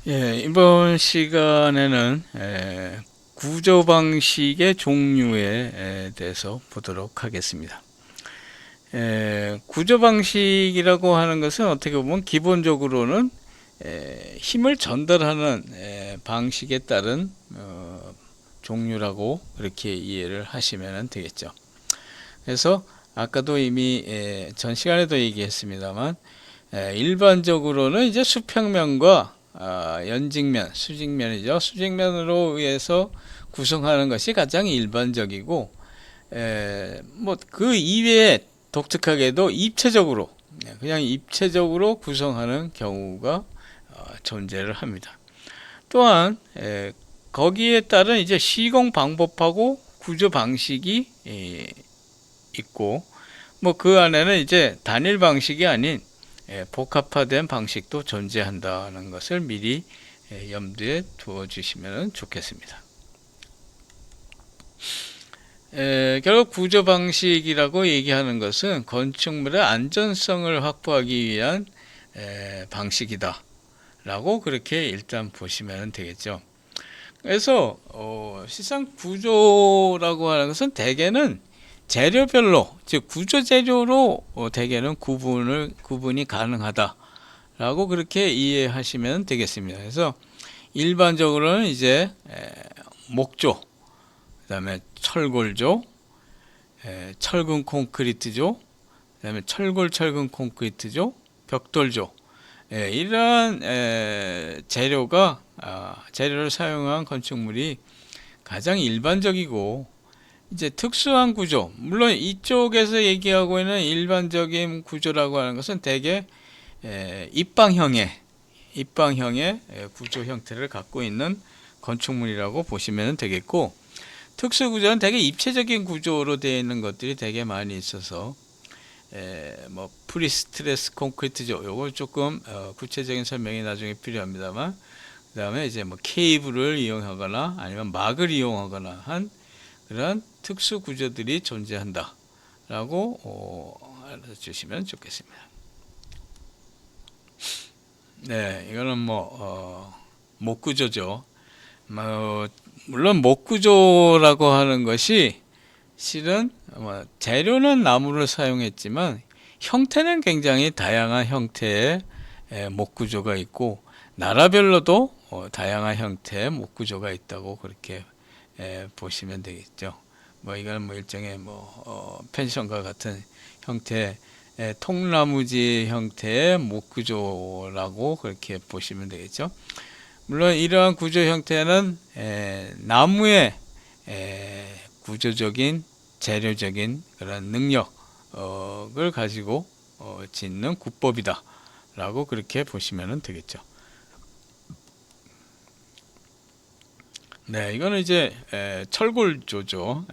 예, 이번 시간에는 구조 방식의 종류에 대해서 보도록 하겠습니다. 구조 방식이라고 하는 것은 어떻게 보면 기본적으로는 힘을 전달하는 방식에 따른 종류라고 그렇게 이해를 하시면 되겠죠. 그래서 아까도 이미 전 시간에도 얘기했습니다만 일반적으로는 이제 수평면과 연직면, 수직면이죠. 수직면으로 의해서 구성하는 것이 가장 일반적이고, 뭐 그 이외에 독특하게도 입체적으로, 그냥 입체적으로 구성하는 경우가 존재를 합니다. 또한 거기에 따른 이제 시공 방법하고 구조 방식이 있고, 뭐 그 안에는 이제 단일 방식이 아닌 복합화된 방식도 존재한다는 것을 미리 염두에 두어 주시면 좋겠습니다. 결국 구조 방식이라고 얘기하는 것은 건축물의 안전성을 확보하기 위한 방식이다 라고 그렇게 일단 보시면 되겠죠. 그래서 시상 구조라고 하는 것은 대개는 재료별로, 즉 구조 재료로 대개는 구분이 가능하다라고 그렇게 이해하시면 되겠습니다. 그래서 일반적으로는 이제 목조, 그다음에 철골조, 철근 콘크리트조, 그다음에 철근 콘크리트조, 벽돌조, 이러한 재료를 사용한 건축물이 가장 일반적이고, 이제 특수한 구조, 물론 이쪽에서 얘기하고 있는 일반적인 구조라고 하는 것은 대개 입방형의 구조 형태를 갖고 있는 건축물이라고 보시면 되겠고, 특수 구조는 대개 입체적인 구조로 되어 있는 것들이 되게 많이 있어서 뭐 프리스트레스 콘크리트죠. 요거 조금 구체적인 설명이 나중에 필요합니다만, 그 다음에 이제 뭐 케이블을 이용하거나 아니면 막을 이용하거나 한 그런 특수 구조들이 존재한다라고 알아주시면 좋겠습니다. 네, 이거는 뭐 목구조죠. 물론 목구조라고 하는 것이 실은 재료는 나무를 사용했지만 형태는 굉장히 다양한 형태의 목구조가 있고, 나라별로도 다양한 형태의 목구조가 있다고 그렇게 보시면 되겠죠. 뭐 이거는 뭐 일종의 펜션과 같은 형태, 통나무지 형태의 목구조라고 그렇게 보시면 되겠죠. 물론 이러한 구조 형태는 나무의 구조적인 재료적인 그런 능력을 가지고 짓는 구법이다 라고 그렇게 보시면 되겠죠. 네, 이거는 이제 철골조죠.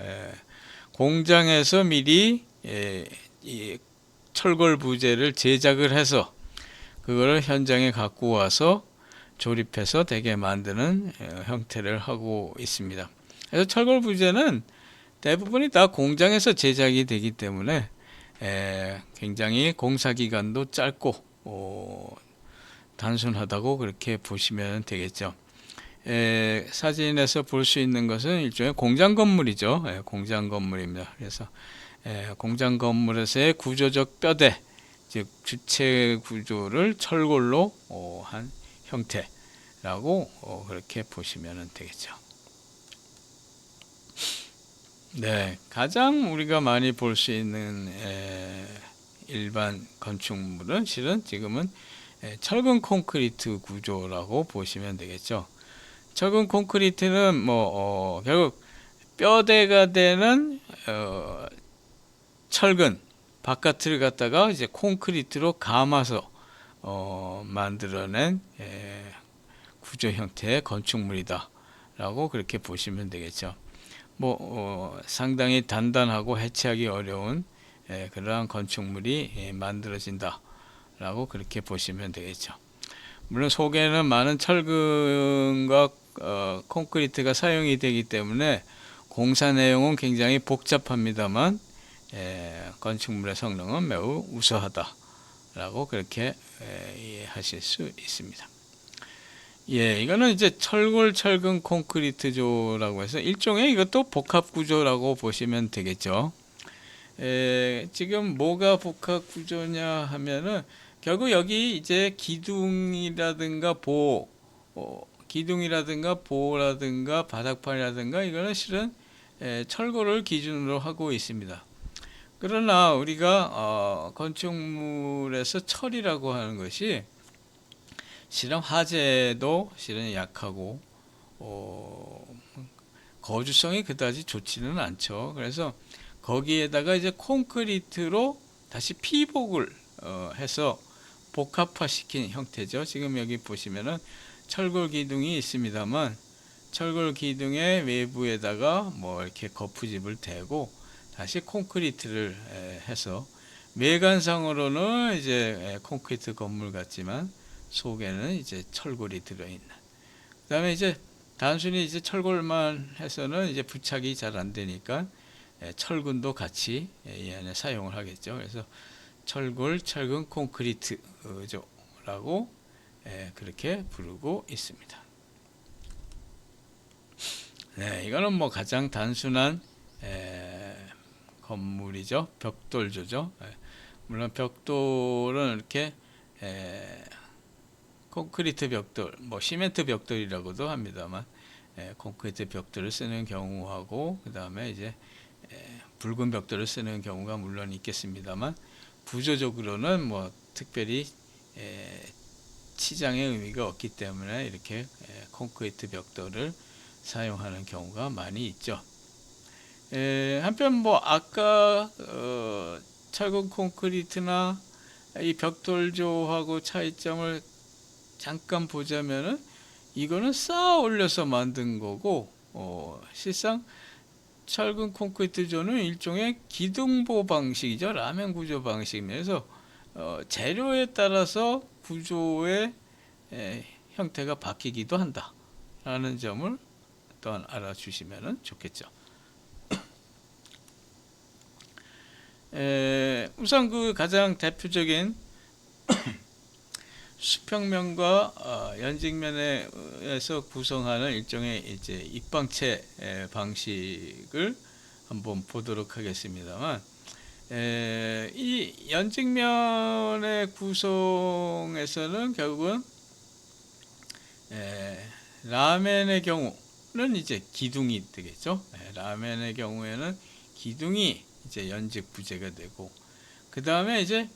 공장에서 미리 이 철골 부재를 제작을 해서 그거를 현장에 갖고 와서 조립해서 되게 만드는 형태를 하고 있습니다. 그래서 철골 부재는 대부분이 다 공장에서 제작이 되기 때문에 굉장히 공사 기간도 짧고 단순하다고 그렇게 보시면 되겠죠. 사진에서 볼 수 있는 것은 일종의 공장 건물이죠. 공장 건물입니다. 그래서 공장 건물에서의 구조적 뼈대, 즉 주체 구조를 철골로 한 형태라고 그렇게 보시면 되겠죠. 네, 가장 우리가 많이 볼 수 있는 일반 건축물은 실은 지금은 철근 콘크리트 구조라고 보시면 되겠죠. 철근 콘크리트는 결국 뼈대가 되는 철근 바깥을 갖다가 이제 콘크리트로 감아서 만들어낸 구조 형태의 건축물이다라고 그렇게 보시면 되겠죠. 상당히 단단하고 해체하기 어려운 그러한 건축물이 만들어진다라고 그렇게 보시면 되겠죠. 물론 속에는 많은 철근과 콘크리트가 사용이 되기 때문에 공사 내용은 굉장히 복잡합니다만 건축물의 성능은 매우 우수하다라고 그렇게 이해하실 수 있습니다. 예, 이거는 이제 철골 철근 콘크리트조라고 해서 일종의 이것도 복합 구조라고 보시면 되겠죠. 지금 뭐가 복합 구조냐 하면은 결국 여기 이제 기둥이라든가 보라든가 바닥판이라든가 이거는 실은 철골을 기준으로 하고 있습니다. 그러나 우리가 건축물에서 철이라고 하는 것이 실은 화재도 실은 약하고 거주성이 그다지 좋지는 않죠. 그래서 거기에다가 이제 콘크리트로 다시 피복을 해서 복합화시킨 형태죠. 지금 여기 보시면은 철골 기둥이 있습니다만 철골 기둥의 외부에다가 뭐 이렇게 거푸집을 대고 다시 콘크리트를 해서 외관상으로는 이제 콘크리트 건물 같지만 속에는 이제 철골이 들어있는. 그다음에 이제 단순히 이제 철골만 해서는 이제 부착이 잘 안 되니까 철근도 같이 이 안에 사용을 하겠죠. 그래서 철골, 철근 콘크리트라고 그렇게 부르고 있습니다. 네, 이거는 뭐 가장 단순한 건물이죠. 벽돌조죠. 물론 벽돌은 이렇게 콘크리트 벽돌, 뭐 시멘트 벽돌이라고도 합니다만 콘크리트 벽돌을 쓰는 경우하고 그 다음에 이제 붉은 벽돌을 쓰는 경우가 물론 있겠습니다만 구조적으로는 뭐 특별히 치장의 의미가 없기 때문에 이렇게 콘크리트 벽돌을 사용하는 경우가 많이 있죠. 한편 뭐 아까 철근 콘크리트나 이 벽돌조하고 차이점을 잠깐 보자면은 이거는 쌓아 올려서 만든 거고 실상 철근 콘크리트조는 일종의 기둥보 방식이죠. 라멘 구조 방식이면서 재료에 따라서 구조의 형태가 바뀌기도 한다라는 점을 또한 알아주시면 좋겠죠. 우선 그 가장 대표적인 수평면과 연직면에서 구성하는 일종의 이제 입방체 방식을 한번 보도록 하겠습니다만, 이 연직면의 구성에서는 결국은 라멘의 경우는 이제 기둥이 되겠죠. 라멘의 경우에는 기둥이 이제 연직 부재가 되고, 그 다음에 이제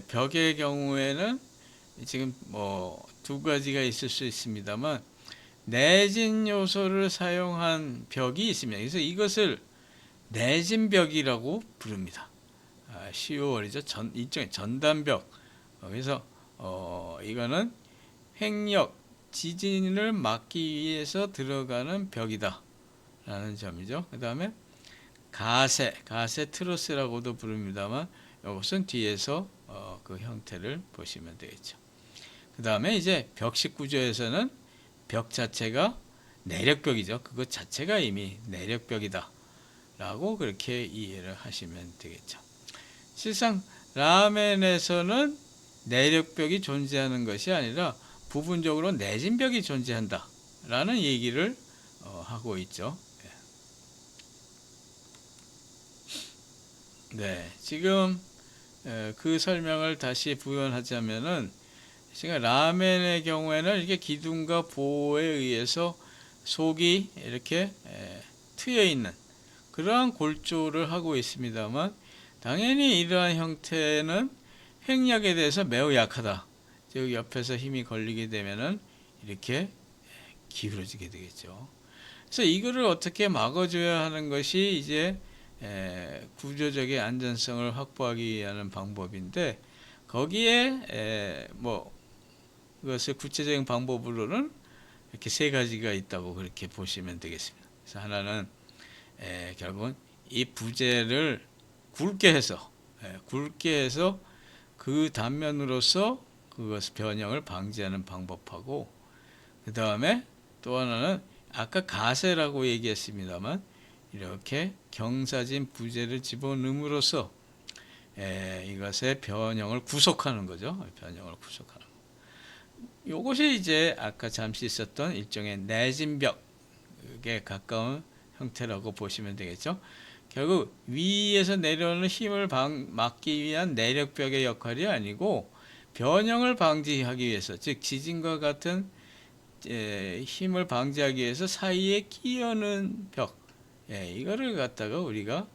벽의 경우에는 지금 뭐 두 가지가 있을 수 있습니다만 내진 요소를 사용한 벽이 있습니다. 그래서 이것을 내진벽이라고 부릅니다. COR이죠. 일종의 전단벽. 그래서 이거는 횡력, 지진을 막기 위해서 들어가는 벽이다 라는 점이죠. 그 다음에 가세 트러스라고도 부릅니다만 이것은 뒤에서 그 형태를 보시면 되겠죠. 그 다음에 이제 벽식 구조에서는 벽 자체가 내력벽이죠. 그것 자체가 이미 내력벽이다 라고 그렇게 이해를 하시면 되겠죠. 실상 라멘에서는 내력벽이 존재하는 것이 아니라 부분적으로 내진벽이 존재한다 라는 얘기를 하고 있죠. 네, 지금 그 설명을 다시 부연하자면은 지금 라멘의 경우에는 이렇게 기둥과 보호에 의해서 속이 이렇게 트여 있는 그러한 골조를 하고 있습니다만, 당연히 이러한 형태는 횡력에 대해서 매우 약하다. 즉 옆에서 힘이 걸리게 되면은 이렇게 기울어지게 되겠죠. 그래서 이거를 어떻게 막아줘야 하는 것이 이제 구조적인 안전성을 확보하기 위한 방법인데, 거기에 뭐 그것의 구체적인 방법으로는 이렇게 세 가지가 있다고 그렇게 보시면 되겠습니다. 그래서 하나는 결국은 이 부재를 굵게 해서 그 단면으로서 그것 변형을 방지하는 방법하고, 그 다음에 또 하나는 아까 가세라고 얘기했습니다만 이렇게 경사진 부재를 집어넣음으로써 이것의 변형을 구속하는 거죠. 변형을 구속하는 거. 요것이 이제 아까 잠시 있었던 일종의 내진 벽에 가까운 형태라고 보시면 되겠죠. 결국 위에서 내려오는 힘을 막기 위한 내력벽의 역할이 아니고 변형을 방지하기 위해서, 즉 지진과 같은 힘을 방지하기 위해서 사이에 끼어는 벽, 이거를 갖다가 우리가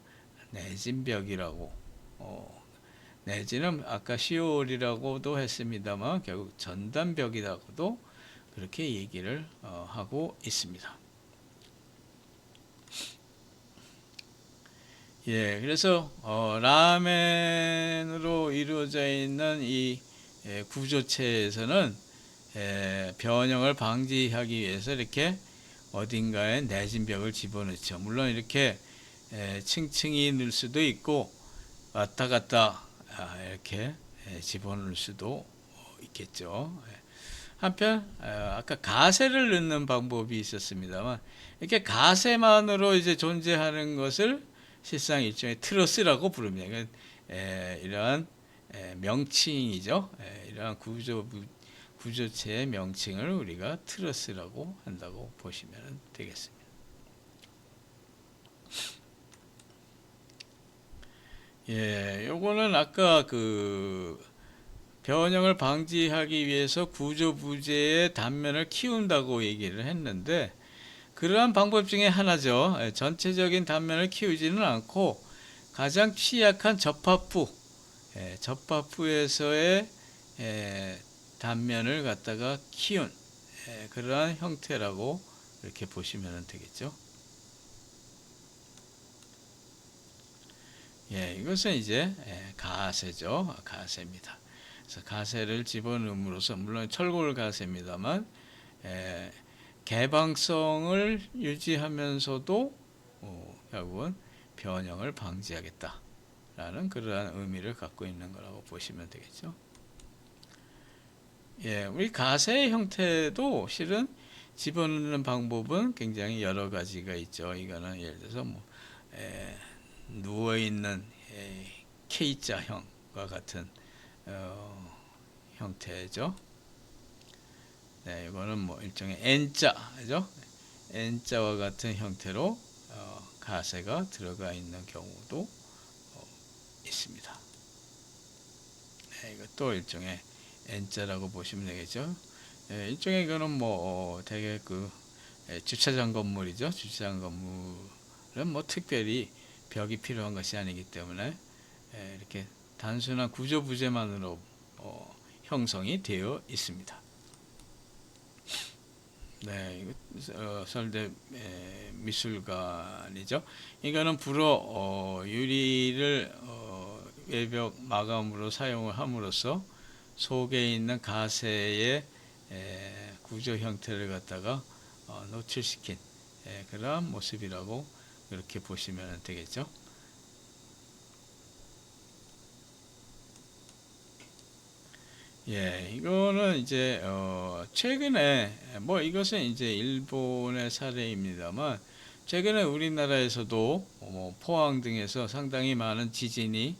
내진벽이라고, 내지는 아까 시올이라고도 했습니다만 결국 전단벽이라고도 그렇게 얘기를 하고 있습니다. 그래서 라멘으로 이루어져 있는 이 구조체에서는 변형을 방지하기 위해서 이렇게 어딘가에 내진 벽을 집어넣죠. 물론 이렇게 층층이 넣을 수도 있고 왔다 갔다 이렇게 집어넣을 수도 있겠죠. 한편 아까 가세를 넣는 방법이 있었습니다만 이렇게 가세만으로 이제 존재하는 것을 실상 일종의 트러스라고 부릅니다. 이러한 명칭이죠. 이러한 구조체의 명칭을 우리가 트러스라고 한다고 보시면 되겠습니다. 요거는 아까 그 변형을 방지하기 위해서 구조 부재의 단면을 키운다고 얘기를 했는데, 그러한 방법 중에 하나죠. 전체적인 단면을 키우지는 않고 가장 취약한 접합부에서의 단면을 갖다가 키운 그러한 형태라고 이렇게 보시면 되겠죠. 이것은 이제 가세죠. 가세입니다. 그래서 가세를 집어넣음으로써, 물론 철골 가세입니다만 개방성을 유지하면서도 결국은 변형을 방지하겠다라는 그러한 의미를 갖고 있는 거라고 보시면 되겠죠. 우리 가세의 형태도 실은 집어넣는 방법은 굉장히 여러 가지가 있죠. 이거는 예를 들어서 누워있는 K자형과 같은 형태죠. 이거는 일종의 N자죠. N자와 같은 형태로 가세가 들어가 있는 경우도 있습니다. 이것도 일종의 N자라고 보시면 되겠죠. 일종의 이거는 되게 주차장 건물이죠. 주차장 건물은 특별히 벽이 필요한 것이 아니기 때문에 이렇게 단순한 구조 부재만으로 형성이 되어 있습니다. 이거 서울대 미술관이죠. 이거는 불어 유리를 외벽 마감으로 사용을 함으로써 속에 있는 가세의 구조 형태를 갖다가 노출시킨 그러한 모습이라고 이렇게 보시면 되겠죠. 이거는 이제 최근에 이것은 이제 일본의 사례입니다만, 최근에 우리나라에서도 포항 등에서 상당히 많은 지진이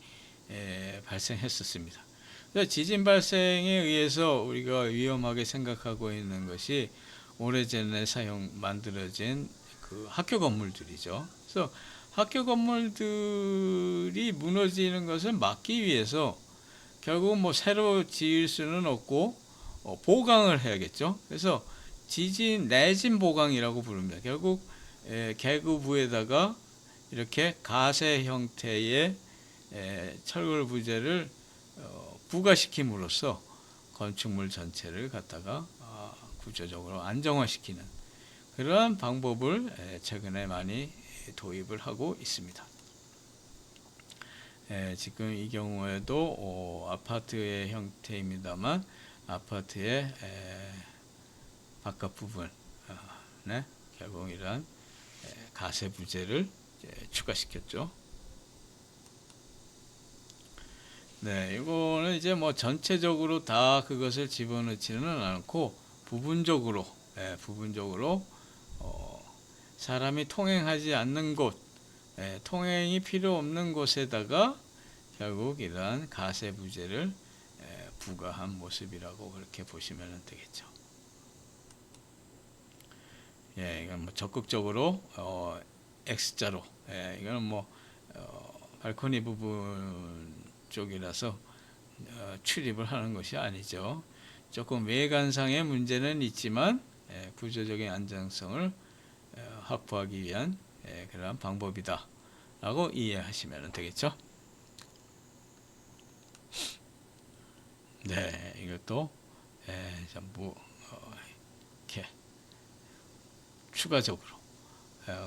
발생했었습니다. 지진 발생에 의해서 우리가 위험하게 생각하고 있는 것이 오래전에 만들어진 그 학교 건물들이죠. 그래서 학교 건물들이 무너지는 것을 막기 위해서 결국 새로 지을 수는 없고 보강을 해야겠죠. 그래서 내진 보강이라고 부릅니다. 결국 계급부에다가 이렇게 가세 형태의 철골 부재를 부가시킴으로써 건축물 전체를 갖다가 구조적으로 안정화시키는 그러한 방법을 최근에 많이 도입을 하고 있습니다. 지금 이 경우에도 아파트의 형태입니다만, 아파트의 바깥 부분에 결국 이러한 가세 부재를 추가시켰죠. 이거는 이제 전체적으로 다 그것을 집어넣지는 않고 부분적으로 사람이 통행하지 않는 곳, 통행이 필요 없는 곳에다가 결국 이러한 가세 부재를 부과한 모습이라고 그렇게 보시면 되겠죠. 예, 이건 뭐 적극적으로 X자로, 예, 이거는 뭐 발코니 부분 쪽이라서 출입을 하는 것이 아니죠. 조금 외관상의 문제는 있지만 구조적인 안정성을 확보하기 위한 그러한 방법이다 라고 이해하시면 되겠죠. 네, 이것도 전부 이렇게 추가적으로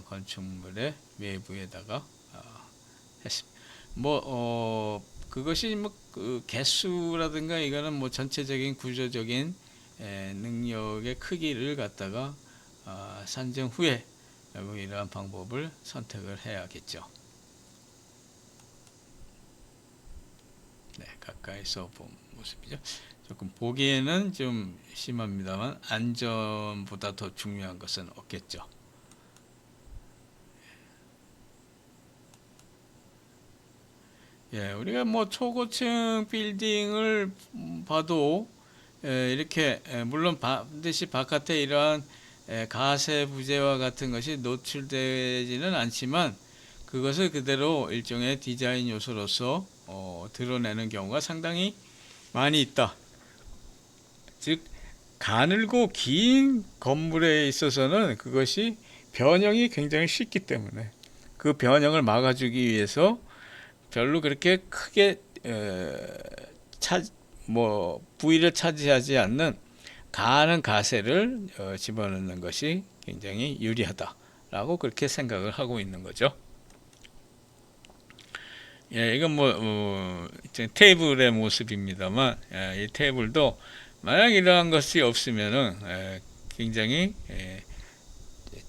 건축물의 외부에다가 했습니다. 그것이 그 개수라든가 이거는 뭐 전체적인 구조적인 능력의 크기를 갖다가 산정 후에 이러한 방법을 선택을 해야겠죠. 네, 가까이서 본 모습이죠. 조금 보기에는 좀 심합니다만 안전보다 더 중요한 것은 없겠죠. 예, 우리가 뭐 초고층 빌딩을 봐도 이렇게 물론 반드시 바깥에 이러한 가세 부재와 같은 것이 노출되지는 않지만 그것을 그대로 일종의 디자인 요소로서 드러내는 경우가 상당히 많이 있다. 즉 가늘고 긴 건물에 있어서는 그것이 변형이 굉장히 쉽기 때문에 그 변형을 막아주기 위해서 별로 그렇게 크게 부위를 차지하지 않는 가는 가세를 집어넣는 것이 굉장히 유리하다라고 그렇게 생각을 하고 있는 거죠. 예, 이건 뭐 테이블의 모습입니다만 이 테이블도 만약 이러한 것이 없으면은 굉장히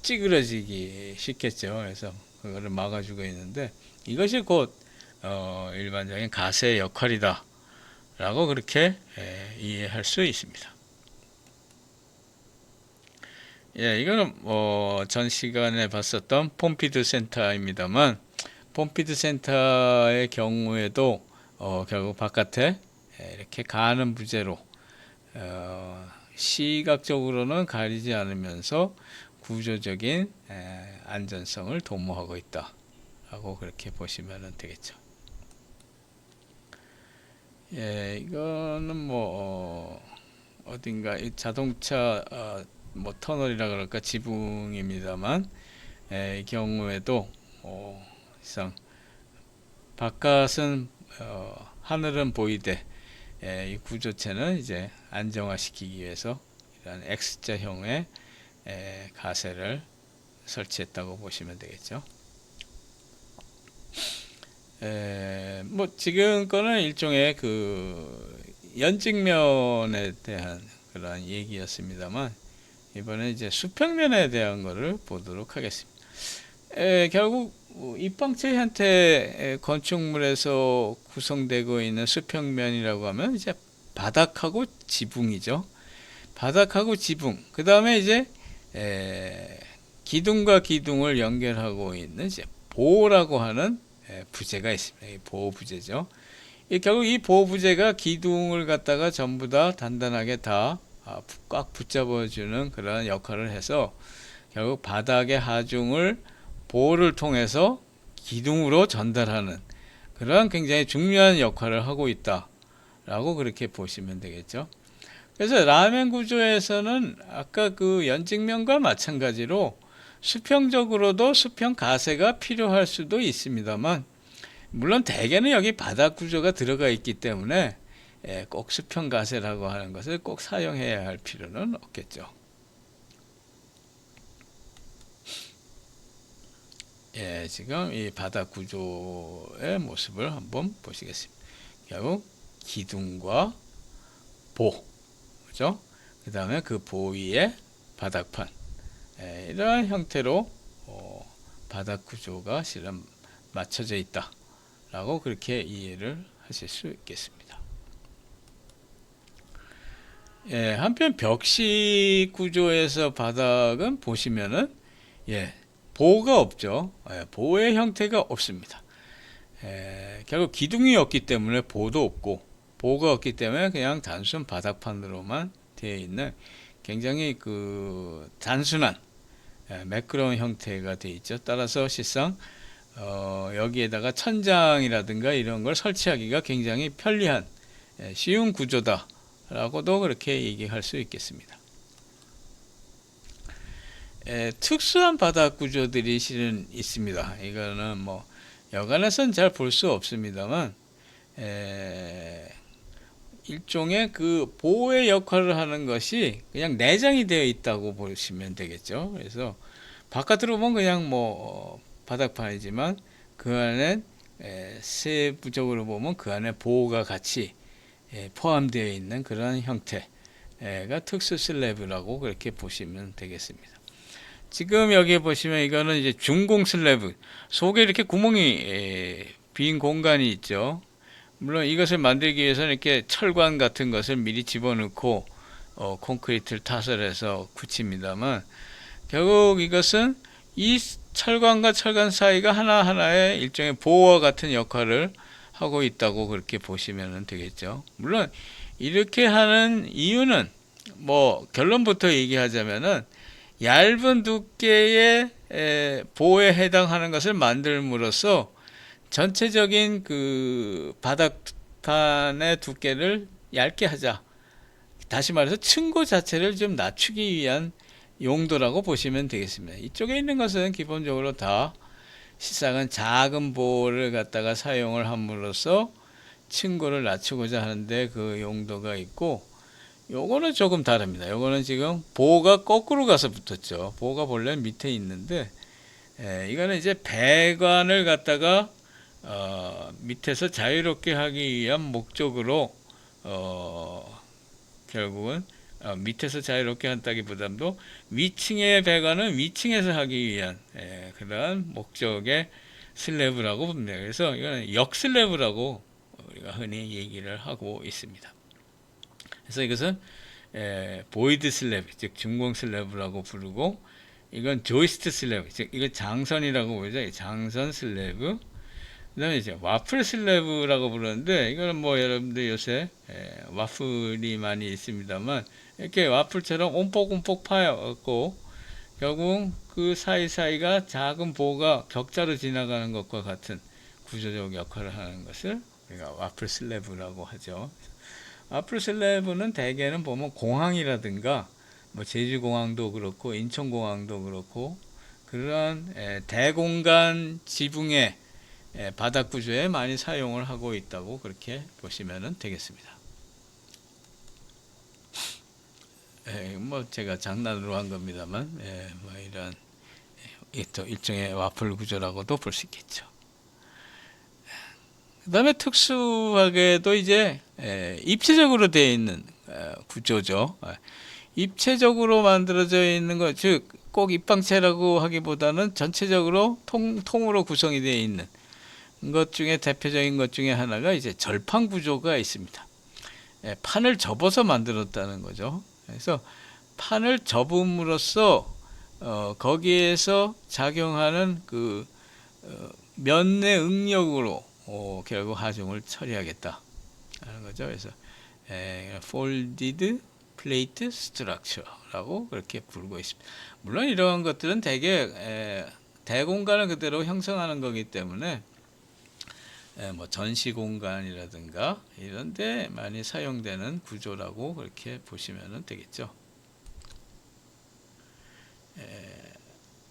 찌그러지기 쉽겠죠. 그래서 그거를 막아주고 있는데 이것이 곧 일반적인 가세의 역할이다 라고 그렇게 이해할 수 있습니다. 예, 이거는 전 시간에 봤었던 폼피드 센터입니다만 폼피드 센터의 경우에도 결국 바깥에 이렇게 가는 부재로 시각적으로는 가리지 않으면서 구조적인 안전성을 도모하고 있다 라고 그렇게 보시면 되겠죠. 예, 이거는 뭐 어딘가 이 자동차 뭐 터널이라 그럴까 지붕입니다만 이 경우에도 이상 바깥은 하늘은 보이되 이 구조체는 이제 안정화시키기 위해서 이런 X자형의 가세를 설치했다고 보시면 되겠죠. 뭐 지금 거는 일종의 그 연직면에 대한 그런 얘기였습니다만 이번에 이제 수평면에 대한 거를 보도록 하겠습니다. 결국 입방체 형태 건축물에서 구성되고 있는 수평면이라고 하면 이제 바닥하고 지붕이죠. 바닥하고 지붕. 그 다음에 이제 기둥과 기둥을 연결하고 있는 이제 보라고 하는 부재가 있습니다. 이 보호 부재죠. 결국 이 보호 부재가 기둥을 갖다가 전부 다 단단하게 다 꽉 붙잡아주는 그런 역할을 해서 결국 바닥의 하중을 보호를 통해서 기둥으로 전달하는 그런 굉장히 중요한 역할을 하고 있다라고 그렇게 보시면 되겠죠. 그래서 라멘 구조에서는 아까 그 연직면과 마찬가지로 수평적으로도 수평 가세가 필요할 수도 있습니다만 물론 대개는 여기 바닥 구조가 들어가 있기 때문에 꼭 수평 가세라고 하는 것을 꼭 사용해야 할 필요는 없겠죠. 예, 지금 이 바닥 구조의 모습을 한번 보시겠습니다. 결국 기둥과 보, 그죠? 그 다음에 그 보 위에 바닥판, 이러한 형태로 바닥 구조가 실은 맞춰져 있다라고 그렇게 이해를 하실 수 있겠습니다. 예, 한편 벽식 구조에서 바닥은 보시면은 보호가 없죠. 보호의 형태가 없습니다. 결국 기둥이 없기 때문에 보호도 없고 보호가 없기 때문에 그냥 단순 바닥판으로만 되어 있는 굉장히 단순한 매끄러운 형태가 되어 있죠. 따라서 실상 여기에다가 천장이라든가 이런 걸 설치하기가 굉장히 편리한 쉬운 구조다라고도 그렇게 얘기할 수 있겠습니다. 특수한 바닥 구조들이 실은 있습니다. 이거는 뭐 여간에서는 잘 볼 수 없습니다만 일종의 보호의 역할을 하는 것이 그냥 내장이 되어 있다고 보시면 되겠죠. 그래서 바깥으로 보면 그냥 뭐 바닥판이지만 그 안에 세부적으로 보면 그 안에 보호가 같이 포함되어 있는 그런 형태가 특수 슬래브라고 그렇게 보시면 되겠습니다. 지금 여기 보시면 이거는 이제 준공 슬래브 속에 이렇게 구멍이 빈 공간이 있죠. 물론 이것을 만들기 위해서는 이렇게 철관 같은 것을 미리 집어넣고 콘크리트를 타설해서 굳힙니다만 결국 이것은 이 철관과 철관 사이가 하나하나의 일종의 보호와 같은 역할을 하고 있다고 그렇게 보시면 되겠죠. 물론 이렇게 하는 이유는 뭐 결론부터 얘기하자면은 얇은 두께의 보호에 해당하는 것을 만들므로써 전체적인 바닥판의 두께를 얇게 하자. 다시 말해서 층고 자체를 좀 낮추기 위한 용도라고 보시면 되겠습니다. 이쪽에 있는 것은 기본적으로 다 실상은 작은 보호를 갖다가 사용을 함으로써 층고를 낮추고자 하는데 그 용도가 있고, 요거는 조금 다릅니다. 요거는 지금 보호가 거꾸로 가서 붙었죠. 보호가 원래 밑에 있는데 이거는 이제 배관을 갖다가 밑에서 자유롭게 하기 위한 목적으로 결국은 밑에서 자유롭게 한다기보다도 위층의 배관은 위층에서 하기 위한 그러한 목적의 슬래브라고 봅니다. 그래서 이거는 역슬래브라고 우리가 흔히 얘기를 하고 있습니다. 그래서 이것은 보이드 슬래브, 즉 준공 슬래브라고 부르고, 이건 조이스트 슬래브, 즉 이거 장선이라고 부르죠. 장선 슬래브. 그다음에 이제 와플 슬래브라고 부르는데, 이거는 뭐 여러분들 요새 와플이 많이 있습니다만 이렇게 와플처럼 움폭움폭 파였고 결국 그 사이사이가 작은 보호가 격자로 지나가는 것과 같은 구조적 역할을 하는 것을 우리가 와플 슬래브라고 하죠. 와플 슬래브는 대개는 보면 공항이라든가 뭐 제주공항도 그렇고 인천공항도 그렇고 그러한 대공간 지붕의 바닥 구조에 많이 사용을 하고 있다고 그렇게 보시면 되겠습니다. 뭐 제가 장난으로 한 겁니다만 뭐 이런 또 일종의 와플 구조라고도 볼 수 있겠죠. 그 다음에 특수하게도 이제 입체적으로 되어 있는 구조죠. 입체적으로 만들어져 있는 것, 즉 꼭 입방체라고 하기보다는 전체적으로 통으로 구성이 되어 있는 것 중에 대표적인 것 중에 하나가 이제 절판 구조가 있습니다. 판을 접어서 만들었다는 거죠. 그래서 판을 접음으로써 거기에서 작용하는 면의 응력으로 결국 하중을 처리하겠다 하는 거죠. 그래서 folded plate structure라고 그렇게 부르고 있습니다. 물론 이러한 것들은 대개 대공간을 그대로 형성하는 거기 때문에 뭐 전시 공간이라든가 이런 데 많이 사용되는 구조라고 그렇게 보시면 되겠죠.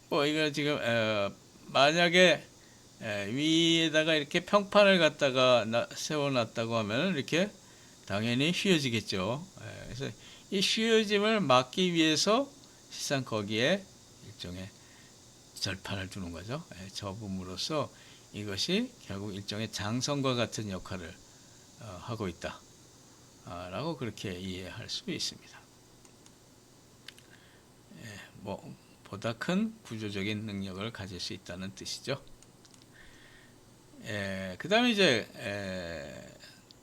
뭐 이거 지금 만약에 위에다가 이렇게 평판을 갖다가 세워놨다고 하면 이렇게 당연히 휘어지겠죠. 그래서 이 휘어짐을 막기 위해서 실상 거기에 일종의 절판을 두는 거죠. 접음으로써 이것이 결국 일종의 장선과 같은 역할을 하고 있다 라고 그렇게 이해할 수 있습니다. 뭐 보다 큰 구조적인 능력을 가질 수 있다는 뜻이죠. 그 다음에 이제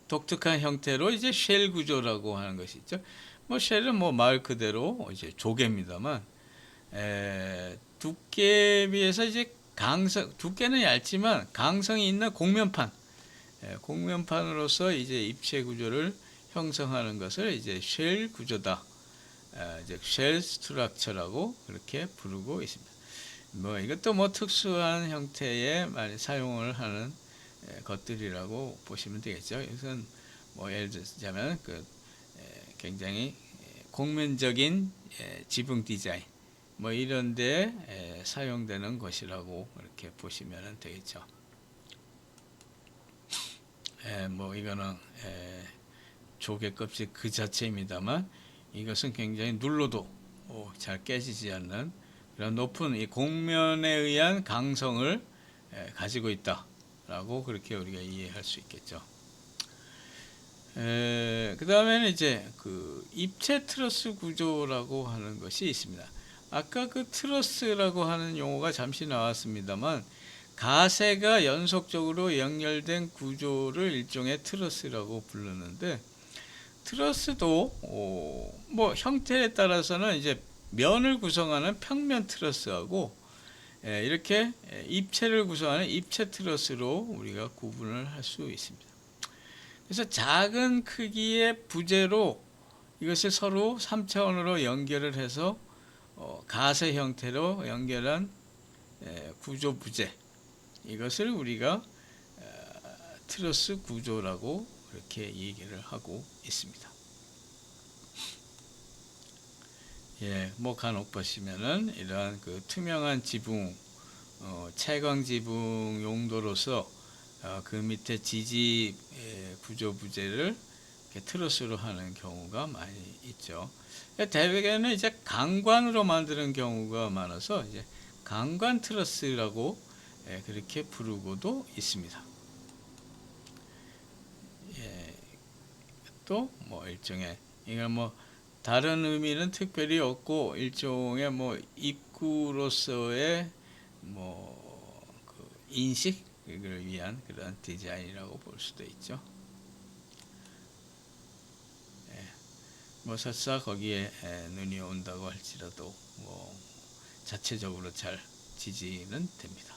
독특한 형태로 이제 쉘 구조라고 하는 것이 있죠. 뭐 쉘은 뭐 말 그대로 이제 조개입니다만 두께에 비해서 이제 두께는 얇지만 강성이 있는 곡면판, 곡면판으로서 이제 입체 구조를 형성하는 것을 이제 쉘 구조다. 이제 쉘 스트럭처라고 그렇게 부르고 있습니다. 뭐 이것도 뭐 특수한 형태의 많이 사용을 하는 것들이라고 보시면 되겠죠. 이것은 뭐 예를 들자면 굉장히 공면적인 지붕 디자인 뭐 이런데 사용되는 것이라고 이렇게 보시면 되겠죠. 뭐 이거는 조개 껍질 그 자체입니다만 이것은 굉장히 눌러도 잘 깨지지 않는 그런 높은 이 곡면에 의한 강성을 가지고 있다라고 그렇게 우리가 이해할 수 있겠죠. 그 다음에는 이제 그 입체 트러스 구조라고 하는 것이 있습니다. 아까 그 트러스라고 하는 용어가 잠시 나왔습니다만 가세가 연속적으로 연결된 구조를 일종의 트러스라고 부르는데 트러스도 뭐 형태에 따라서는 이제 면을 구성하는 평면 트러스하고 이렇게 입체를 구성하는 입체 트러스로 우리가 구분을 할 수 있습니다. 그래서 작은 크기의 부재로 이것을 서로 3차원으로 연결을 해서 가세 형태로 연결한 구조 부재 이것을 우리가 트러스 구조라고 이렇게 얘기를 하고 있습니다. 뭐 간혹 보시면은 이러한 그 투명한 지붕, 채광 지붕 용도로서 그 밑에 지지 구조 부재를 트러스로 하는 경우가 많이 있죠. 대개는 이제 강관으로 만드는 경우가 많아서 이제 강관 트러스라고 그렇게 부르고도 있습니다. 또 뭐 일종의 이건 뭐 다른 의미는 특별히 없고 일종의 뭐 입구로서의 뭐 그 인식을 위한 그런 디자인이라고 볼 수도 있죠. 뭐 설사 거기에 눈이 온다고 할지라도 뭐 자체적으로 잘 지지는 됩니다.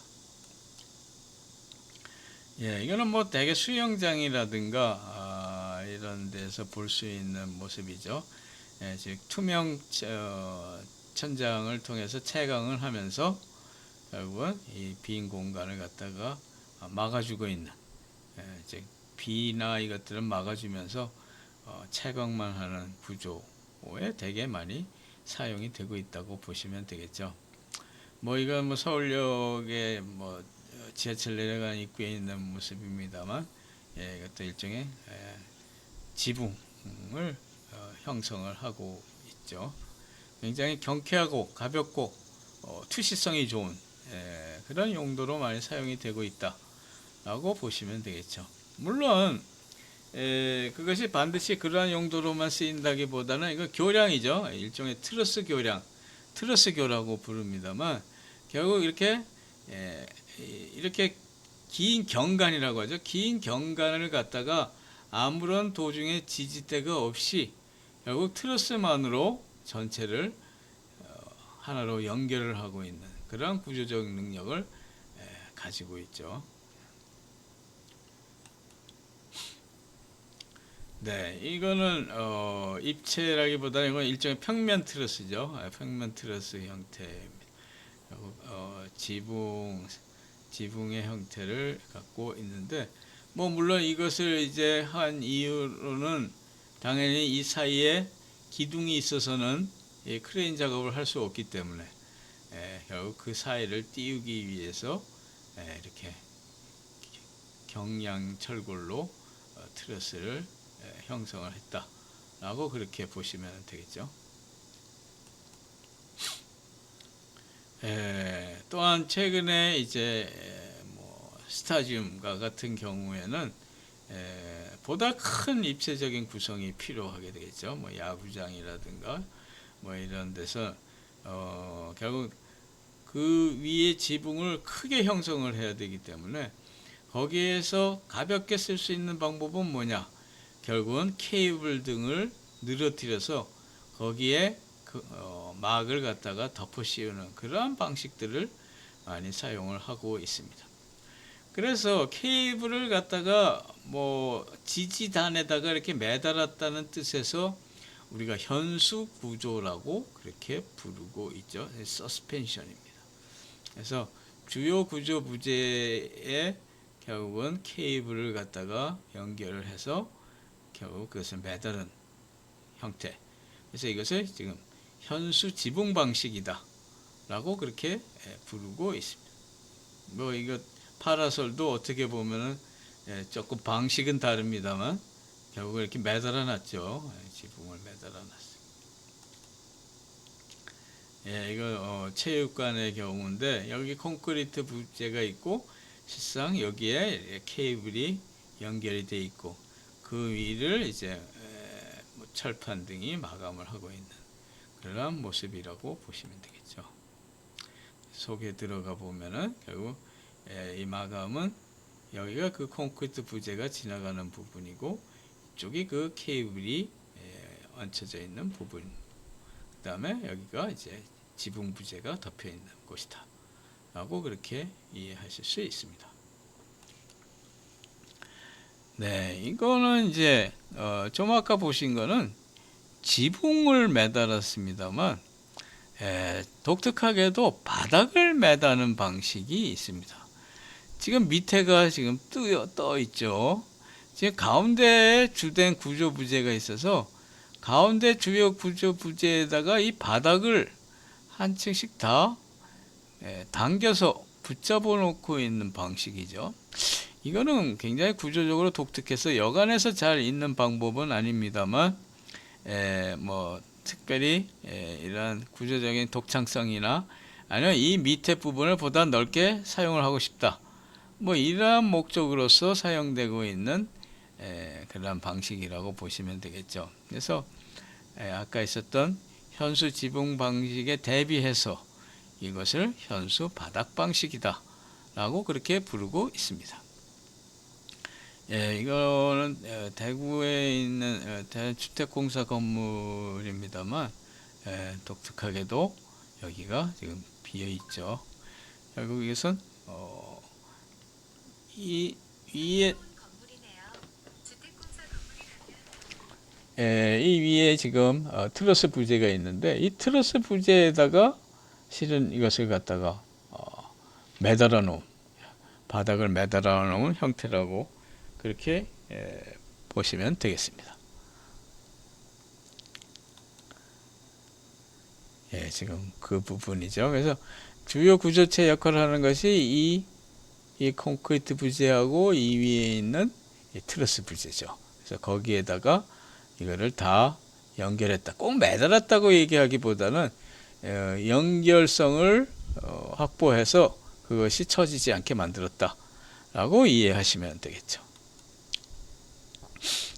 이거는 뭐 대개 수영장이라든가 이런 데서 볼 수 있는 모습이죠. 즉 투명 천장을 통해서 채광을 하면서 결국은 이 빈 공간을 갖다가 막아주고 있는 즉 비나 이것들을 막아주면서 채광만 하는 구조에 되게 많이 사용이 되고 있다고 보시면 되겠죠. 뭐 이건 뭐 서울역에 뭐 지하철 내려가는 입구에 있는 모습입니다만 이것도 일종의 지붕을 형성을 하고 있죠. 굉장히 경쾌하고 가볍고 투시성이 좋은 그런 용도로 많이 사용이 되고 있다라고 보시면 되겠죠. 물론 그것이 반드시 그러한 용도로만 쓰인다기보다는 이거 교량이죠. 일종의 트러스 교량, 트러스 교라고 부릅니다만 결국 이렇게 긴 경관이라고 하죠. 긴 경관을 갖다가 아무런 도중에 지지대가 없이 결국 트러스만으로 전체를 하나로 연결을 하고 있는 그런 구조적 능력을 가지고 있죠. 이거는 입체라기보다는 이건 일종의 평면 트러스죠. 평면 트러스 형태입니다. 지붕의 형태를 갖고 있는데 뭐 물론 이것을 이제 한 이유로는 당연히 이 사이에 기둥이 있어서는 크레인 작업을 할 수 없기 때문에 결국 그 사이를 띄우기 위해서 이렇게 경량 철골로 트러스를 형성을 했다라고 그렇게 보시면 되겠죠. 또한 최근에 이제 뭐 스타지움과 같은 경우에는 보다 큰 입체적인 구성이 필요하게 되겠죠. 뭐 야구장이라든가 뭐 이런 데서 결국 그 위에 지붕을 크게 형성을 해야 되기 때문에 거기에서 가볍게 쓸 수 있는 방법은 뭐냐? 결국은 케이블 등을 늘어뜨려서 거기에 막을 갖다가 덮어 씌우는 그러한 방식들을 많이 사용을 하고 있습니다. 그래서 케이블을 갖다가 뭐 지지단에다가 이렇게 매달았다는 뜻에서 우리가 현수 구조라고 그렇게 부르고 있죠. 서스펜션입니다. 그래서 주요 구조 부재에 결국은 케이블을 갖다가 연결을 해서 결국 그것을 매달은 형태. 그래서 이것을 지금 현수 지붕 방식이다 라고 그렇게 부르고 있습니다. 뭐 이거 파라솔도 어떻게 보면은 조금 방식은 다릅니다만 결국 이렇게 매달아 놨죠. 지붕을 매달아 놨어요. 이거 체육관의 경우인데 여기 콘크리트 부재가 있고 실상 여기에 케이블이 연결이 돼 있고 그 위를 이제 뭐 철판 등이 마감을 하고 있는 그런 모습이라고 보시면 되겠죠. 속에 들어가 보면은 결국 이 마감은 여기가 그 콘크리트 부재가 지나가는 부분이고 이쪽이 그 케이블이 얹혀져 있는 부분. 그 다음에 여기가 이제 지붕 부재가 덮여 있는 곳이다 라고 그렇게 이해하실 수 있습니다. 네, 이거는 이제 좀 아까 보신 거는 지붕을 매달았습니다만 독특하게도 바닥을 매다는 방식이 있습니다. 지금 밑에가 지금 떠 있죠. 지금 가운데에 주된 구조 부재가 있어서 가운데 주요 구조 부재에다가 이 바닥을 한 층씩 다 당겨서 붙잡아 놓고 있는 방식이죠. 이거는 굉장히 구조적으로 독특해서 여간에서 잘 있는 방법은 아닙니다만 뭐 특별히 이러한 구조적인 독창성이나 아니면 이 밑에 부분을 보다 넓게 사용을 하고 싶다. 뭐 이러한 목적으로서 사용되고 있는 그런 방식이라고 보시면 되겠죠. 그래서 아까 있었던 현수 지붕 방식에 대비해서 이것을 현수 바닥 방식이다 라고 그렇게 부르고 있습니다. 이거는 대구에 있는 대주택공사 건물입니다만 독특하게도 여기가 지금 비어 있죠. 결국 이것은 이 위에 이 위에 지금 트러스 부재가 있는데 이 트러스 부재에다가 실은 이것을 갖다가 매달아 놓은 바닥을 매달아 놓은 형태라고 그렇게 보시면 되겠습니다. 지금 그 부분이죠. 그래서 주요 구조체 역할을 하는 것이 이 콘크리트 부재하고 이 위에 있는 이 트러스 부재죠. 그래서 거기에다가 이거를 다 연결했다. 꼭 매달았다고 얘기하기보다는 연결성을 확보해서 그것이 처지지 않게 만들었다 라고 이해하시면 되겠죠.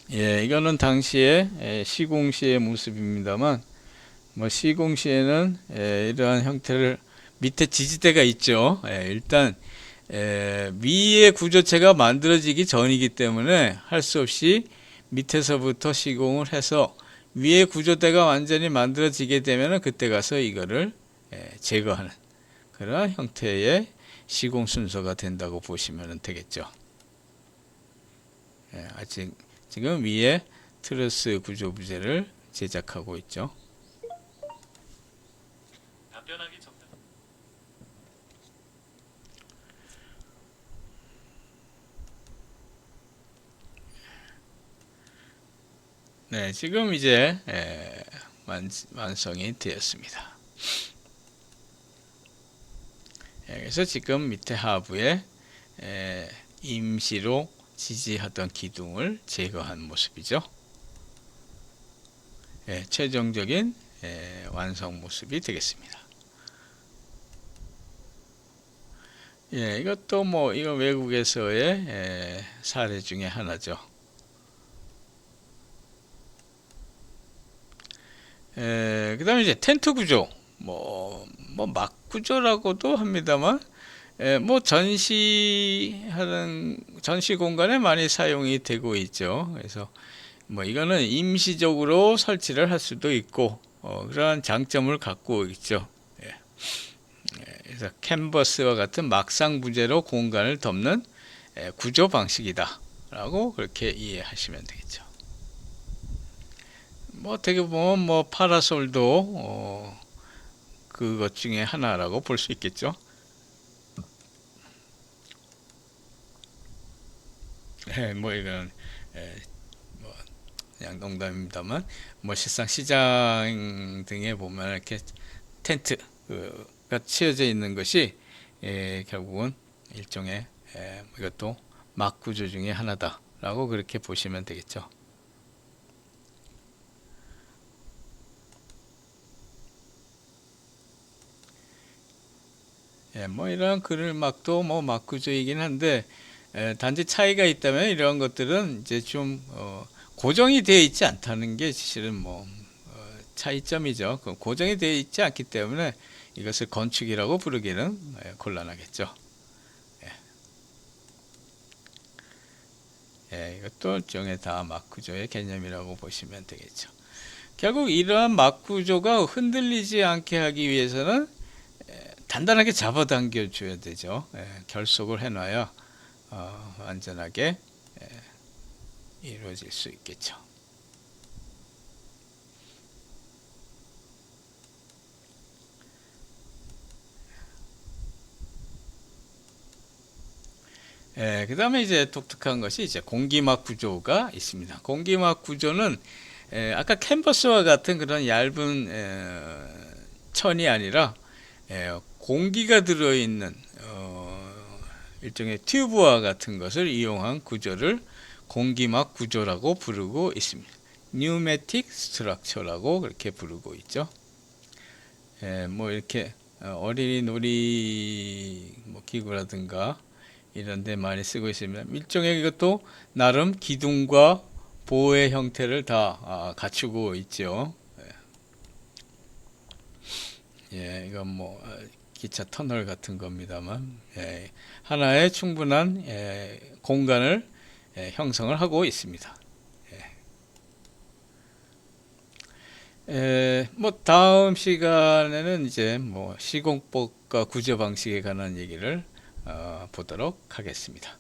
이거는 당시에 시공시의 모습입니다만 뭐 시공시에는 이러한 형태를 밑에 지지대가 있죠. 일단 위의 구조체가 만들어지기 전이기 때문에 할 수 없이 밑에서부터 시공을 해서 위의 구조대가 완전히 만들어지게 되면 그때 가서 이거를 제거하는 그런 형태의 시공 순서가 된다고 보시면 되겠죠. 아직 지금 위에 트러스 구조 부재를 제작하고 있죠. 답변하기 전 네, 지금 이제 완성이 되었습니다. 그래서 지금 밑에 하부에 임시로 지지하던 기둥을 제거한 모습이죠. 최종적인 완성 모습이 되겠습니다. 이것도 뭐 이거 외국에서의 사례 중에 하나죠. 그 다음에 이제 텐트 구조, 뭐 막 구조라고도 합니다만, 뭐 전시 공간에 많이 사용이 되고 있죠. 그래서 뭐 이거는 임시적으로 설치를 할 수도 있고, 그러한 장점을 갖고 있죠. 그래서 캔버스와 같은 막상 부재로 공간을 덮는 구조 방식이다 라고 그렇게 이해하시면 되겠죠. 뭐 어떻게 보면 뭐 파라솔도 그것 중에 하나라고 볼 수 있겠죠. 뭐 이런 뭐 그냥 농담입니다만, 뭐 실상 시장 등에 보면 이렇게 텐트가 치어져 있는 것이 결국은 일종의 이것도 막 구조 중에 하나다라고 그렇게 보시면 되겠죠. 뭐 이런 그늘막도 뭐 막 구조이긴 한데, 단지 차이가 있다면 이런 것들은 이제 좀 고정이 되어 있지 않다는 게 사실은 뭐 차이점이죠. 고정이 되어 있지 않기 때문에 이것을 건축이라고 부르기는 곤란하겠죠. 이것도 일종의 다 막 구조의 개념이라고 보시면 되겠죠. 결국 이러한 막 구조가 흔들리지 않게 하기 위해서는 단단하게 잡아당겨 줘야 되죠. 결속을 해놔야 안전하게 이루어질 수 있겠죠. 그 다음에 이제 독특한 것이 이제 공기막 구조가 있습니다. 공기막 구조는 아까 캔버스와 같은 그런 얇은 천이 아니라 공기가 들어있는 일종의 튜브와 같은 것을 이용한 구조를 공기막 구조라고 부르고 있습니다. Pneumatic Structure라고 그렇게 부르고 있죠. 뭐 이렇게 어린이 놀이 뭐 기구라든가 이런 데 많이 쓰고 있습니다. 일종의 이것도 나름 기둥과 보호의 형태를 다 갖추고 있죠. 이건 뭐 기차 터널 같은 겁니다만, 하나의 충분한 공간을 형성을 하고 있습니다. 뭐 다음 시간에는 이제 뭐 시공법과 구조 방식에 관한 얘기를 보도록 하겠습니다.